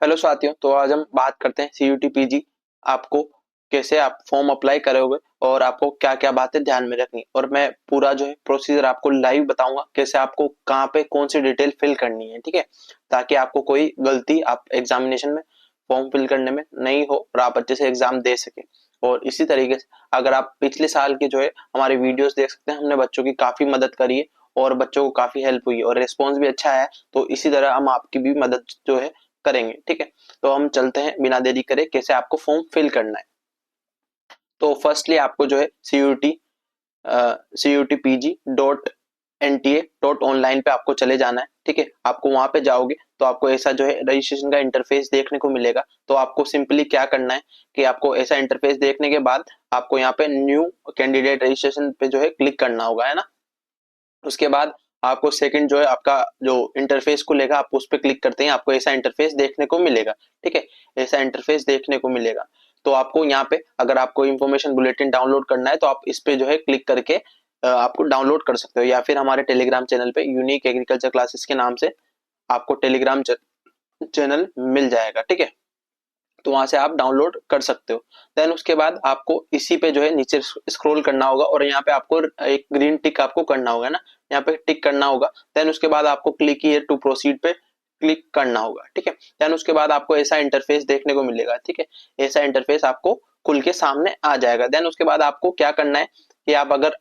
Hello साथियों, तो आज हम बात करते हैं सीयूटी पीजी। आपको कैसे आप फॉर्म अप्लाई करोगे और आपको क्या क्या बातें ध्यान में रखनी, और मैं पूरा जो है प्रोसीजर आपको लाइव बताऊंगा कैसे आपको कहाँ पे कौन सी डिटेल फिल करनी है। ठीक है, ताकि आपको कोई गलती आप एग्जामिनेशन में फॉर्म फिल करने में नहीं हो और आप अच्छे से एग्जाम दे सके। और इसी तरीके से अगर आप पिछले साल के जो है हमारे वीडियोस देख सकते हैं, हमने बच्चों की काफी मदद करी है और बच्चों को काफी हेल्प हुई है और रिस्पॉन्स भी अच्छा है। तो इसी तरह हम आपकी भी मदद जो है करेंगे। ठीक है, तो हम चलते हैं बिना देरी करे कैसे आपको फॉर्म फिल करना है। तो फर्स्टली आपको जो है cutpg.nta.online पे आपको चले जाना है। ठीक है, आपको वहां पे जाओगे तो आपको ऐसा जो है रजिस्ट्रेशन का इंटरफेस देखने को मिलेगा। तो आपको सिंपली क्या करना है कि आपको ऐसा इंटरफेस देखने के बाद आपको यहाँ पे न्यू कैंडिडेट रजिस्ट्रेशन पे जो है क्लिक करना होगा, है ना। उसके बाद आपको सेकंड जो है आपका जो इंटरफेस को लेगा, आप उस पर क्लिक करते हैं, आपको ऐसा इंटरफेस देखने को मिलेगा। ठीक है, ऐसा इंटरफेस देखने को मिलेगा। तो आपको यहाँ पे अगर आपको इन्फॉर्मेशन बुलेटिन डाउनलोड करना है तो आप इस पे जो है क्लिक करके आपको डाउनलोड कर सकते हो, या फिर हमारे टेलीग्राम चैनल पे यूनिक एग्रीकल्चर क्लासेस के नाम से आपको टेलीग्राम चैनल मिल जाएगा। ठीक है, तो वहां से आप डाउनलोड कर सकते हो। देन उसके बाद आपको इसी पे जो है नीचे स्क्रॉल करना होगा और यहाँ पे आपको एक ग्रीन टिक आपको करना होगा ना, यहाँ पे टिक करना होगा। देन उसके बाद आपको क्लिक हियर टू प्रोसीड पे क्लिक करना होगा। ठीक है, देन उसके बाद आपको ऐसा इंटरफेस देखने को मिलेगा। ठीक है, ऐसा इंटरफेस आपको खुल के सामने आ जाएगा। देन उसके बाद आपको क्या करना है कि आप अगर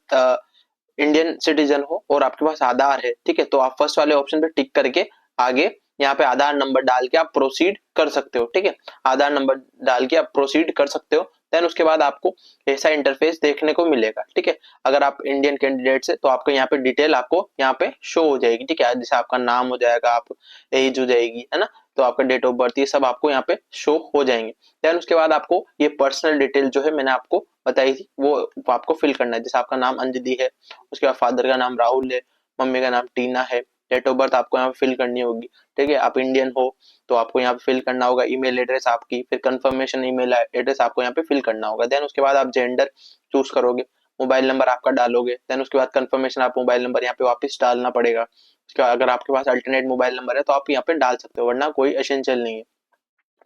इंडियन सिटीजन हो और आपके पास आधार है, ठीक है, तो आप फर्स्ट वाले ऑप्शन पे टिक करके आगे यहाँ पे आधार नंबर डाल के आप प्रोसीड कर सकते हो। ठीक है, आधार नंबर डाल के आप प्रोसीड कर सकते हो। देन उसके बाद आपको ऐसा इंटरफेस देखने को मिलेगा। ठीक है, अगर आप इंडियन कैंडिडेट से तो आपको यहाँ पे डिटेल आपको यहाँ पे शो हो जाएगी। ठीक है, जैसे आपका नाम हो जाएगा, आप एज हो जाएगी, है ना, तो आपका डेट ऑफ बर्थ, ये सब आपको यहाँ पे शो हो जाएंगे। देन उसके बाद आपको ये पर्सनल डिटेल जो है मैंने आपको बताई थी वो आपको फिल करना है। जैसे आपका नाम अंजलि है, उसके बाद फादर का नाम राहुल है, मम्मी का नाम टीना है, डेट ऑफ बर्थ आपको यहाँ पे फिल करनी होगी। ठीक है, आप इंडियन हो तो आपको यहाँ पे फिल करना होगा, ईमेल एड्रेस आपकी, फिर कंफर्मेशन ईमेल एड्रेस आपको यहाँ पे फिल करना होगा। देन उसके बाद आप जेंडर चूज करोगे, मोबाइल नंबर आपका डालोगे। देन उसके बाद कंफर्मेशन आप मोबाइल नंबर यहाँ पे वापस डालना पड़ेगा। उसके बाद अगर आपके पास अल्टरनेट मोबाइल नंबर है तो आप यहाँ पे डाल सकते हो, वरना कोई एसेंशियल नहीं है।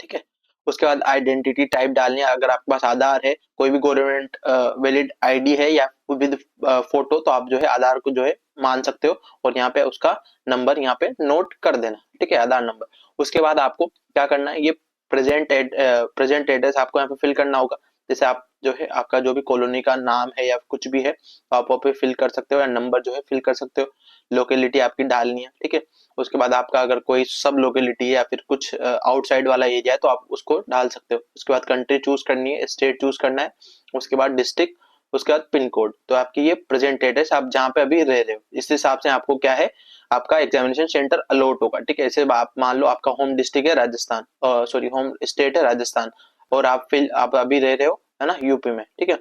ठीक है, उसके बाद आइडेंटिटी टाइप डालनी है। अगर आपके पास आधार है, कोई भी गवर्नमेंट वैलिड आईडी है या विद फोटो, तो आप जो है आधार को जो है मान सकते हो और यहाँ पे उसका नंबर यहाँ पे नोट कर देना। ठीक है, आधार नंबर। उसके बाद आपको क्या करना है, ये प्रेजेंट एड्रेस आपको यहाँ पे फिल करना होगा। जैसे आप जो है आपका जो भी कॉलोनी का नाम है या कुछ भी है तो आप वहाँ पे फिल कर सकते हो, या नंबर जो है फिल कर सकते हो। लोकेलिटी आपकी डालनी है। ठीक है, उसके बाद आपका अगर कोई सब लोकेलिटी है या फिर कुछ आउटसाइड वाला एरिया है तो आप उसको डाल सकते हो। उसके बाद कंट्री चूज करनी है, स्टेट चूज करना है, उसके बाद डिस्ट्रिक्ट, उसके बाद पिन कोड। तो आपकी ये प्रेजेंट एड्रेस आप जहाँ पे अभी रह रहे हो, इस हिसाब से आपको क्या है आपका एग्जामिनेशन सेंटर अलॉट होगा। ठीक है, ऐसे आप मान लो आपका होम डिस्ट्रिक्ट है राजस्थान, सॉरी होम स्टेट है राजस्थान, और आप अभी रह रहे हो, है ना, यूपी में। ठीक है,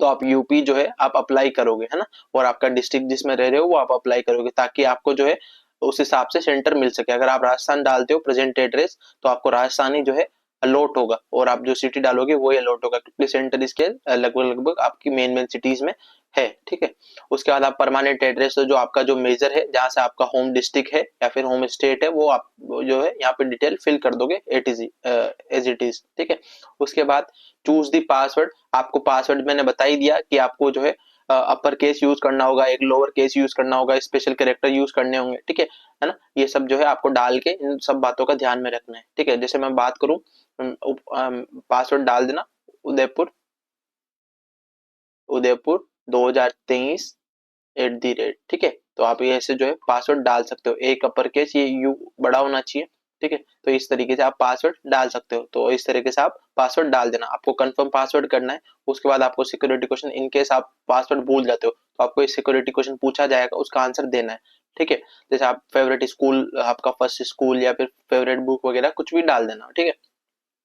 तो आप यूपी जो है आप अप्लाई करोगे, है ना, और आपका डिस्ट्रिक्ट जिसमें रह रहे हो वो आप अप्लाई करोगे, ताकि आपको जो है उस हिसाब से सेंटर मिल सके। अगर आप राजस्थान डालते हो प्रेजेंट एड्रेस तो आपको राजस्थानी जो है अलॉट होगा, और आप जो सिटी डालोगे वो अलॉट होगा, क्योंकि सेंटर इसके लगभग लगभग आपकी मेन मेन सिटीज में है। ठीक है, उसके बाद आप परमानेंट एड्रेस, तो जो आपका जो मेजर है, जहां से आपका होम डिस्ट्रिक्ट है या फिर होम स्टेट है, वो आप जो है यहाँ पे डिटेल फिल कर दोगे एज इट इज। ठीक है, उसके बाद चूज दी पासवर्ड। आपको पासवर्ड मैंने बता ही दिया कि आपको जो है अपर केस यूज करना होगा, एक लोअर केस यूज करना होगा, स्पेशल कैरेक्टर यूज करने होंगे। ठीक है ना, ये सब जो है आपको डाल के इन सब बातों का ध्यान में रखना है। ठीक है, जैसे मैं बात करूं, पासवर्ड डाल देना उदयपुर, उदयपुर 2023 @। ठीक है, तो आप ये ऐसे जो है पासवर्ड डाल सकते हो, एक अपर केस, ये यू बड़ा होना चाहिए। ठीक है, तो इस तरीके से आप पासवर्ड डाल सकते हो। तो इस तरीके से आप पासवर्ड डाल देना, आपको कंफर्म पासवर्ड करना है। उसके बाद आपको सिक्योरिटी क्वेश्चन, इन केस आप पासवर्ड भूल जाते हो तो आपको इस सिक्योरिटी क्वेश्चन पूछा जाएगा, उसका आंसर देना है। ठीक है, जैसे आप फेवरेट स्कूल, आपका फर्स्ट स्कूल या फिर फेवरेट बुक वगैरह कुछ भी डाल देना। ठीक है,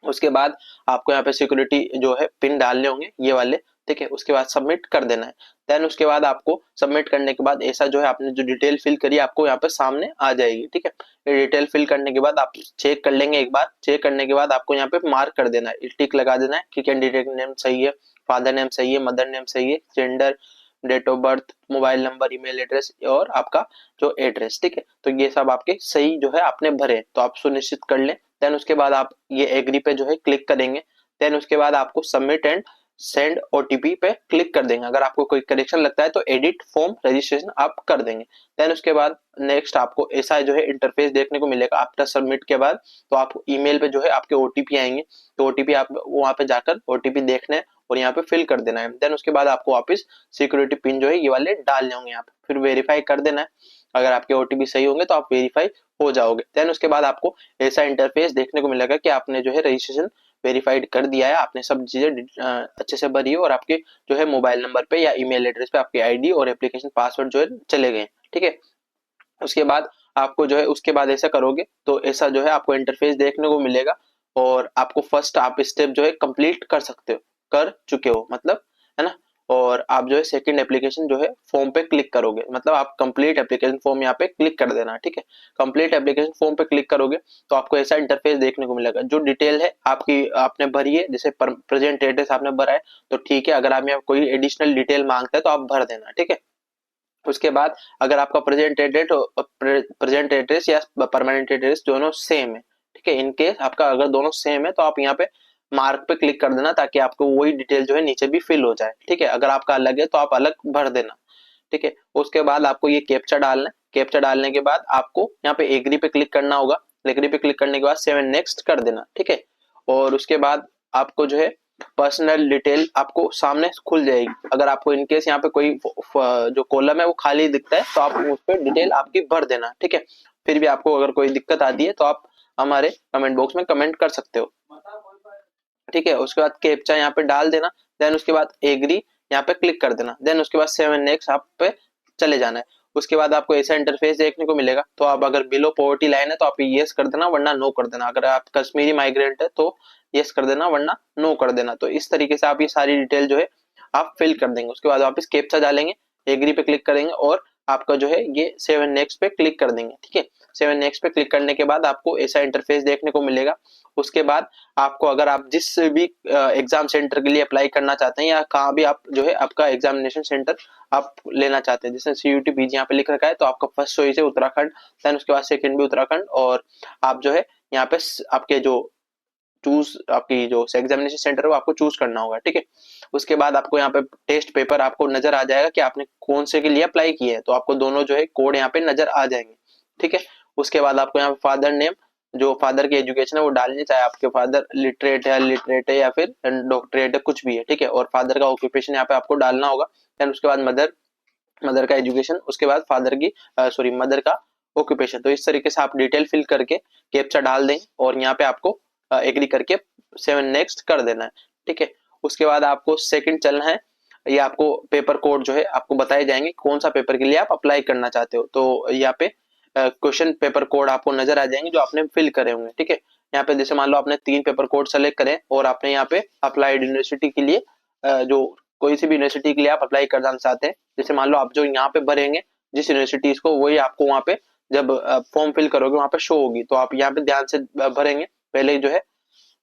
उसके बाद आपको यहाँ पे सिक्योरिटी जो है पिन डालने होंगे ये वाले। ठीक है, उसके बाद सबमिट कर देना है। देन उसके बाद आपको सबमिट करने के बाद ऐसा जो है आपने जो डिटेल फिल करी आपको यहाँ पे सामने आ जाएगी। ठीक है, ये डिटेल फिल करने के बाद आप चेक कर लेंगे, एक बार चेक करने के बाद आपको यहाँ पे मार्क कर देना है, टिक लगा देना है कि कैंडिडेट नेम सही है, फादर नेम सही है, मदर नेम सही है, gender, date of birth, mobile number, email address और आपका जो एड्रेस। ठीक है, तो ये सब आपके सही जो है आपने भरे, तो आप सुनिश्चित कर लें। देन उसके बाद आप ये एग्री पे जो है क्लिक करेंगे। देन उसके बाद आपको सबमिट एंड सेंड ओटीपी पे क्लिक कर देंगे। अगर आपको कोई करेक्शन लगता है तो एडिट फॉर्म रजिस्ट्रेशन आप कर देंगे। देन उसके बाद नेक्स्ट आपको ऐसा जो है इंटरफेस देखने को मिलेगा आफ्टर सबमिट के बाद। तो आप ईमेल पे जो है आपके ओटीपी आएंगे, तो ओटीपी आप वहां पे जाकर ओटीपी देखना है और यहाँ पे फिल कर देना है। देन उसके बाद आपको वापस सिक्योरिटी पिन जो है ये वाले डालने होंगे यहाँ पे, फिर वेरीफाई कर देना है। अगर आपके ओटीपी सही होंगे तो आप वेरीफाई हो जाओगे। देन उसके बाद आपको ऐसा इंटरफेस देखने को मिलेगा कि आपने जो है रजिस्ट्रेशन वेरीफाइड कर दिया है, आपने सब चीजें अच्छे से भरी है और आपके जो है मोबाइल नंबर पे या ईमेल एड्रेस पे आपकी आईडी और एप्लीकेशन पासवर्ड जो है चले गए। ठीक है, उसके बाद आपको जो है उसके बाद ऐसा करोगे तो ऐसा जो है आपको इंटरफेस देखने को मिलेगा और आपको फर्स्ट आप स्टेप जो है कंप्लीट कर सकते हो, कर चुके हो मतलब, है ना। और आप जो है सेकंड एप्लीकेशन जो है फॉर्म पे क्लिक करोगे, मतलब आप कंप्लीट एप्लीकेशन फॉर्म यहाँ पे क्लिक कर देना। ठीक है, कंप्लीट एप्लीकेशन फॉर्म पे क्लिक करोगे तो आपको ऐसा इंटरफेस देखने को मिलेगा। जो डिटेल है आपकी आपने भरी है, जैसे प्रेजेंट एड्रेस आपने भरा है तो ठीक है, अगर आप यहाँ कोई एडिशनल डिटेल मांगता है तो आप भर देना। ठीक है, उसके बाद अगर आपका प्रेजेंट एड्रेस या परमानेंट एड्रेस दोनों सेम है, ठीक है, इनकेस आपका अगर दोनों सेम है तो आप यहाँ पे मार्क पे क्लिक कर देना ताकि आपको वही डिटेल जो है नीचे भी फिल हो जाए। ठीक है, अगर आपका अलग है तो आप अलग भर देना। ठीक है, उसके बाद आपको ये कैप्चा डालना है। कैप्चा डालने के बाद आपको यहाँ पे एग्री पे क्लिक करना होगा। एग्री पे क्लिक करने के बाद 7 नेक्स्ट कर देना। ठीक है, और उसके बाद आपको जो है पर्सनल डिटेल आपको सामने खुल जाएगी। अगर आपको इनकेस यहाँ पे कोई जो कॉलम है वो खाली दिखता है तो आप उस पर डिटेल आपकी भर देना। ठीक है, फिर भी आपको अगर कोई दिक्कत आती है तो आप हमारे कमेंट बॉक्स में कमेंट कर सकते हो। ठीक है, उसके बाद कैप्चा यहाँ पे डाल देना। देन उसके बाद एग्री यहाँ पे क्लिक कर देना। देन उसके बाद 7 नेक्स्ट आप पे चले जाना है। उसके बाद आपको ऐसा इंटरफेस देखने को मिलेगा। तो आप अगर बिलो पॉवर्टी लाइन है तो आप यस कर देना वरना नो कर देना। अगर आप कश्मीरी माइग्रेंट है तो यस कर देना वरना नो कर देना। तो इस तरीके से आप ये सारी डिटेल जो है आप फिल कर देंगे। उसके बाद वापस कैप्चा डालेंगे, एग्री पे क्लिक करेंगे और आपका जो है ये 7 नेक्स्ट पे क्लिक कर देंगे। ठीक है, 7 नेक्स्ट पे क्लिक करने के बाद आपको ऐसा इंटरफेस देखने को मिलेगा। उसके बाद आपको अगर आप जिस भी एग्जाम सेंटर के लिए अप्लाई करना चाहते हैं या कहाँ भी आप जो है आपका एग्जामिनेशन सेंटर आप लेना चाहते हैं, जैसे सीयूटी बीजी यहाँ पे लिख रखा है तो आपका फर्स्ट चॉइस है उत्तराखंड, देन उसके बाद सेकंड भी उत्तराखंड, और आप जो है यहाँ पे आपके जो चूज आपकी जो एग्जामिनेशन सेंटर है वो आपको चूज करना होगा। ठीक है, उसके बाद आपको यहाँ पे टेस्ट पेपर आपको नजर आ जाएगा कि आपने कौन से के लिए अप्लाई किए हैं, तो आपको दोनों जो है कोड यहाँ पे नजर आ जाएंगे। ठीक है, उसके बाद आपको यहाँ पे फादर नेम, जो फादर की एजुकेशन है वो डालनी, चाहे आपके फादर लिटरेट है या फिर डॉक्टरेट है, कुछ भी है। ठीक है, और फादर का ऑक्यूपेशन यहाँ पे आपको डालना होगा। देन उसके बाद मदर का एजुकेशन, उसके बाद फादर की मदर का ऑक्यूपेशन। तो इस तरीके से आप डिटेल फिल करके कैप्चा डाल दें और यहाँ पे आपको एग्री करके 7 नेक्स्ट कर देना है। ठीक है, उसके बाद आपको सेकंड चलना है। ये आपको पेपर कोड जो है आपको बताए जाएंगे कौन सा पेपर के लिए आप अप्लाई करना चाहते हो। तो यहाँ पे क्वेश्चन पेपर कोड आपको नजर आ जाएंगे जो आपने फिल करे होंगे। ठीक है, यहाँ पे जैसे मान लो आपने 3 पेपर कोड सेलेक्ट करें और आपने यहाँ पे अप्लाइड यूनिवर्सिटी के लिए जो कोई सी भी यूनिवर्सिटी के लिए आप अप्लाई करना चाहते हैं, जैसे मान लो आप जो यहाँ पे भरेंगे जिस यूनिवर्सिटी को, वही आपको वहाँ पे जब फॉर्म फिल करोगे वहाँ पे शो होगी। तो आप यहाँ पे ध्यान से भरेंगे, पहले जो है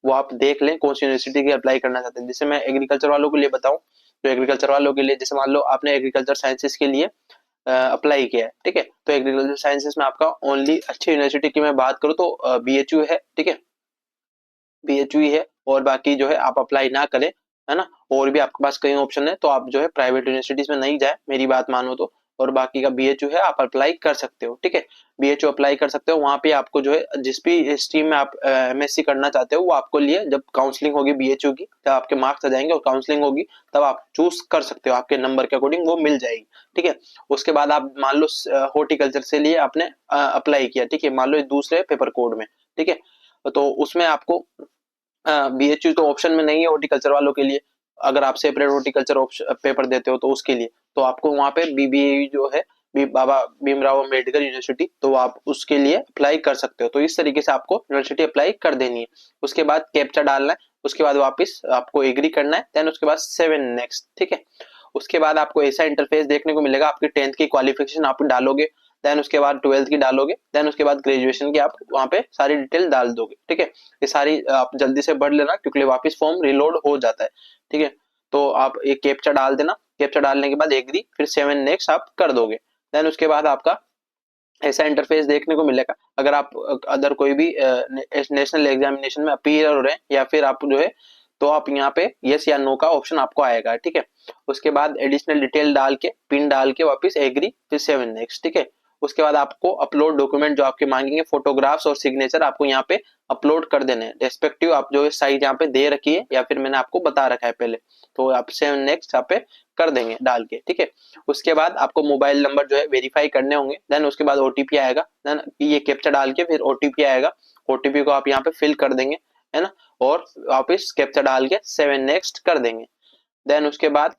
वो आप देख लें कौन सी यूनिवर्सिटी की अप्लाई करना चाहते हैं। जैसे मैं एग्रीकल्चर वालों के लिए बताऊं तो एग्रीकल्चर वालों के लिए जैसे मान लो आपने एग्रीकल्चर साइंसेस के लिए अप्लाई किया है। ठीक है, तो एग्रीकल्चर साइंसेस में आपका ओनली अच्छी यूनिवर्सिटी की मैं बात करूं तो बीएचयू है। ठीक है, बीएचयू ही है, और बाकी जो है आप अप्लाई ना करें, है ना। और भी आपके पास कई ऑप्शन है, तो आप जो है प्राइवेट यूनिवर्सिटीज में नहीं जाए मेरी बात मानो तो, और बाकी का बीएचयू है आप अप्लाई कर सकते हो। ठीक है, बीएचयू अप्लाई कर सकते हो। वहां पे आपको जो है जिस भी स्ट्रीम में आप एमएससी करना चाहते हो वो आपको लिए जब काउंसलिंग होगी बीएचयू की, जब आपके मार्क्स आ जाएंगे और काउंसलिंग होगी तब आप चूज कर सकते हो, आपके नंबर के अकॉर्डिंग वो मिल जाएगी। ठीक है, उसके बाद आप मान लो हॉर्टिकल्चर से लिए आपने अप्लाई किया, ठीक है, मान लो दूसरे पेपर कोड में। ठीक है, तो उसमें आपको बीएचयू तो ऑप्शन में नहीं है हॉर्टिकल्चर वालों के लिए। अगर आप सेपरेट हॉर्टिकल्चर पेपर देते हो तो उसके लिए तो आपको वहां पे बीबीए जो है बाबा भीमराव अम्बेडकर यूनिवर्सिटी, तो आप उसके लिए अप्लाई कर सकते हो। तो इस तरीके से आपको यूनिवर्सिटी अप्लाई कर देनी है। उसके बाद कैप्चा डालना है, उसके बाद वापस आपको एग्री करना है, देन उसके बाद 7 नेक्स्ट। ठीक है, उसके बाद आपको ऐसा इंटरफेस देखने को मिलेगा। आपकी 10th की क्वालिफिकेशन आप डालोगे, देन उसके बाद 12th की डालोगे, देन उसके बाद ग्रेजुएशन की आप वहां पे सारी डिटेल डाल दोगे। ठीक है, ये सारी आप जल्दी से भर लेना क्योंकि वापस फॉर्म रिलोड हो जाता है। ठीक है, तो आप एक कैप्चा डाल देना, कैप्चा डालने के बाद एग्री, फिर 7 नेक्स्ट आप कर दोगे। देन उसके बाद आपका ऐसा इंटरफेस देखने को मिलेगा। अगर आप अदर कोई भी नेशनल एग्जामिनेशन में अपीयर हो रहे हैं या फिर आप जो है, तो आप यहाँ पे यस या नो का ऑप्शन आपको आएगा, ठीक है। उसके बाद एडिशनल डिटेल डाल के, पिन डाल के वापस एग्री, फिर 7 नेक्स्ट, ठीक है। उसके बाद आपको अपलोड डॉक्यूमेंट जो आपके मांगेंगे, फोटोग्राफ्स और सिग्नेचर आपको यहाँ पे अपलोड कर देने हैं रेस्पेक्टिव, आप जो है साइज यहाँ पे दे रखी है या फिर मैंने आपको बता रखा है पहले, तो आप 7 नेक्स्ट यहाँ पे कर देंगे डाल के, ठीक है। उसके बाद आपको मोबाइल नंबर जो है वेरीफाई करने होंगे, देन उसके बाद ओटीपी आएगा, देन ये कैप्चा डाल के फिर ओटीपी आएगा, ओटीपी को आप यहाँ पे फिल कर देंगे, है ना, और वापस कैप्चा डाल के 7 नेक्स्ट कर देंगे। देन उसके बाद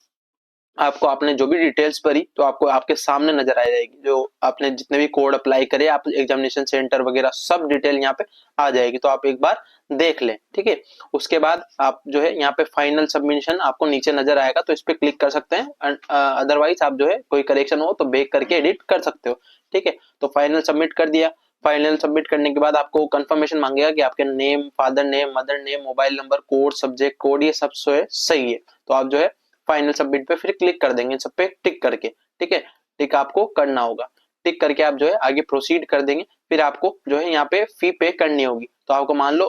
आपको आपने जो भी डिटेल्स भरी तो आपको आपके सामने नजर आ जाएगी, जो आपने जितने भी कोड अप्लाई करे, आप एग्जामिनेशन सेंटर वगैरह सब डिटेल यहाँ पे आ जाएगी, तो आप एक बार देख लें, ठीक है। उसके बाद आप जो है यहाँ पे फाइनल सबमिशन आपको नीचे नजर आएगा, तो इस पे क्लिक कर सकते हैं, अदरवाइज आप जो है कोई करेक्शन हो तो बैक करके एडिट कर सकते हो, ठीक है। तो फाइनल सबमिट कर दिया। फाइनल सबमिट करने के बाद आपको कंफर्मेशन मांगेगा कि आपके name, father name, mother name, mobile number, code, subject code, ये सब सही है, तो आप जो है फाइनल सबमिट पे फिर क्लिक कर देंगे, सब पे टिक करके, ठीक है। टिक आपको करना होगा, टिक करके आप जो है आगे प्रोसीड कर देंगे। फिर आपको जो है यहाँ पे फी पे करनी होगी, तो आपको मान लो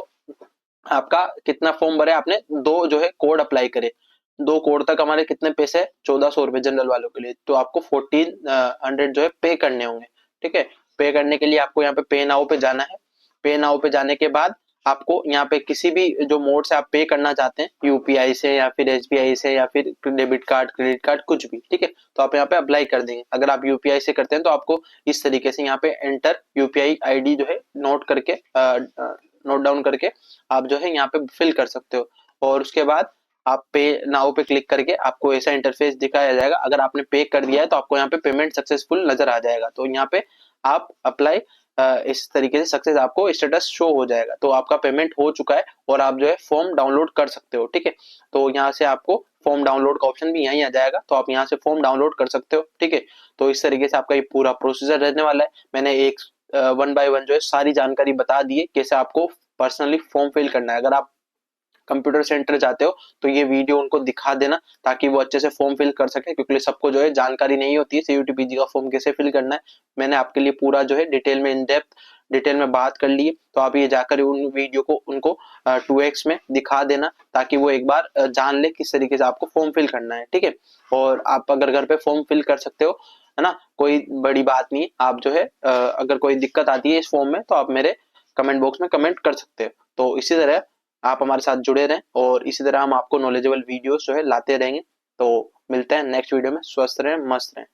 आपका कितना फॉर्म भरे आपने, 2 जो है कोड अप्लाई करे, 2 कोड तक हमारे कितने पैसे, 1400 रुपए जनरल वालों के लिए, तो आपको 1400 जो है पे करने होंगे, ठीक है। पे करने के लिए आपको यहाँ पे पे नाउ पे जाना है। पे नाउ पे जाने के बाद आपको यहाँ पे किसी भी जो मोड से आप पे करना चाहते हैं, यूपीआई से या फिर एसबीआई से या फिर डेबिट कार्ड, क्रेडिट कार्ड, कुछ भी, ठीक है, तो आप यहाँ पे अप्लाई कर देंगे। अगर आप यूपीआई से करते हैं तो आपको इस तरीके से यहाँ पे एंटर यूपीआई आईडी जो है नोट करके, नोट डाउन करके आप जो है यहाँ पे फिल कर सकते हो। और उसके बाद आप पे नाउ पे क्लिक करके आपको ऐसा इंटरफेस दिखाया जाएगा। अगर आपने पे कर दिया है तो आपको यहाँ पे पेमेंट सक्सेसफुल नजर आ जाएगा, तो यहाँ पे आप अप्लाई इस तरीके से सक्सेस आपको स्टेटस शो हो जाएगा, तो आपका पेमेंट हो चुका है और आप जो है फॉर्म डाउनलोड कर सकते हो, ठीक है। तो यहाँ से आपको फॉर्म डाउनलोड का ऑप्शन भी यहीं आ जाएगा, तो आप यहाँ से फॉर्म डाउनलोड कर सकते हो, ठीक है। तो इस तरीके से आपका ये पूरा प्रोसीजर रहने वाला है। मैंने एक 1 बाय 1 जो है सारी जानकारी बता दी है, कैसे आपको पर्सनली फॉर्म फिल करना है। अगर आप कंप्यूटर सेंटर जाते हो तो ये वीडियो उनको दिखा देना, ताकि वो अच्छे से फॉर्म फिल कर सके, क्योंकि सबको जो है जानकारी नहीं होती है सीयूटीपीजी का फॉर्म कैसे फिल करना है। मैंने आपके लिए पूरा जो है डिटेल में, इन डेप्थ डिटेल में बात कर ली है, तो आप ये जाकर उन वीडियो को उनको 2x में दिखा देना, ताकि वो एक बार जान ले किस तरीके से आपको फॉर्म फिल करना है, ठीक है। और आप अगर घर पे फॉर्म फिल कर सकते हो, है ना, कोई बड़ी बात नहीं। आप जो है अगर कोई दिक्कत आती है इस फॉर्म में तो आप मेरे कमेंट बॉक्स में कमेंट कर सकते हो। तो इसी तरह आप हमारे साथ जुड़े रहें और इसी तरह हम आपको नॉलेजेबल वीडियोस जो है लाते रहेंगे। तो मिलते हैं नेक्स्ट वीडियो में। स्वस्थ रहें, मस्त रहें।